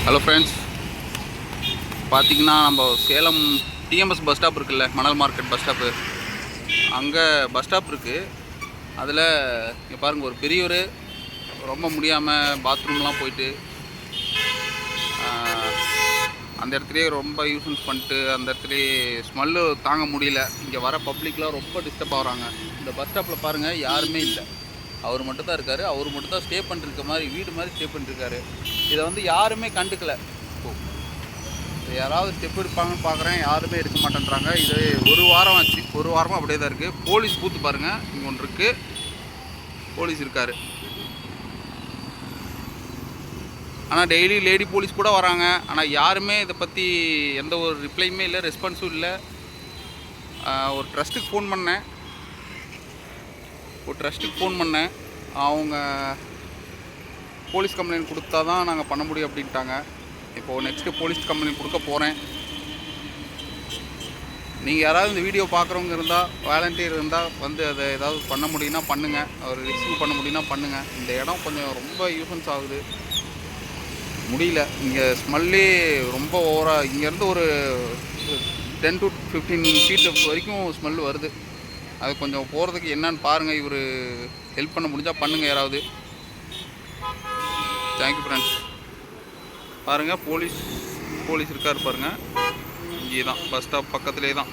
Hello friends, பார்த்தீங்கன்னா நம்ம Salem TMS bus stop இருக்குல்ல, மணல் மார்க்கெட் பஸ் ஸ்டாப்பு, அங்கே பஸ் ஸ்டாப் இருக்குது. அதில் இங்கே பாருங்கள், ஒரு பெரியவர் ரொம்ப முடியாமல் பாத்ரூம்லாம் போயிட்டு அந்த இடத்துலையே ரொம்ப யூஸ்னஸ் பண்ணிட்டு அந்த இடத்துலையே ஸ்மெல்லு தாங்க முடியல. இங்கே வர பப்ளிக்லாம் ரொம்ப டிஸ்டர்ப் ஆகிறாங்க. இந்த பஸ் ஸ்டாப்பில் பாருங்கள், யாருமே இல்லை, அவர் மட்டும் தான் இருக்கார். அவர் மட்டும் தான் ஸ்டே பண்ணிருக்க மாதிரி, வீடு மாதிரி ஸ்டே பண்ணிருக்காரு. இதை வந்து யாருமே கண்டுக்கலை. யாராவது ஸ்டெப் எடுப்பாங்கன்னு பார்க்குறேன், யாருமே எடுக்க மாட்டேன்றாங்க. இது ஒரு வாரம் ஆச்சு, ஒரு வாரமாக அப்படியே தான் இருக்குது. போலீஸ் பூத்து பாருங்கள், இங்கே ஒன்று இருக்குது, போலீஸ் இருக்கார். ஆனால் டெய்லி லேடி போலீஸ் கூட வராங்க. ஆனால் யாருமே இதை பற்றி எந்த ஒரு ரிப்ளையுமே இல்லை, ரெஸ்பான்ஸும் இல்லை. ஒரு ட்ரஸ்ட்டுக்கு ஃபோன் பண்ணேன். அவங்க போலீஸ் கம்ப்ளைண்ட் கொடுத்தா தான் நாங்கள் பண்ண முடியும் அப்படின்ட்டாங்க. இப்போது நெக்ஸ்ட்டு போலீஸ் கம்ப்ளைண்ட் கொடுக்க போகிறேன். நீங்கள் யாராவது இந்த வீடியோ பார்க்குறவங்க இருந்தால், வாலண்டியர் இருந்தால் வந்து அதை ஏதாவது பண்ண முடியும்னா பண்ணுங்கள், அவர் ரிசீவ் பண்ண முடியும்னா பண்ணுங்கள். இந்த இடம் கொஞ்சம் ரொம்ப யூசன்ஸ் ஆகுது, முடியல. இங்கே ஸ்மெல்லே ரொம்ப ஓவராக, இங்கேருந்து ஒரு 10 to 15 ஃபீட் வரைக்கும் ஸ்மெல் வருது. அது கொஞ்சம் போகிறதுக்கு என்னன்னு பாருங்கள். இவர் ஹெல்ப் பண்ண முடிஞ்சால் பண்ணுங்கள் யாராவது. Thank you friends. பாருங்கள், போலீஸ் இருக்கார் பாருங்கள். இங்கே தான் பஸ் ஸ்டாப் பக்கத்துலேயே தான்.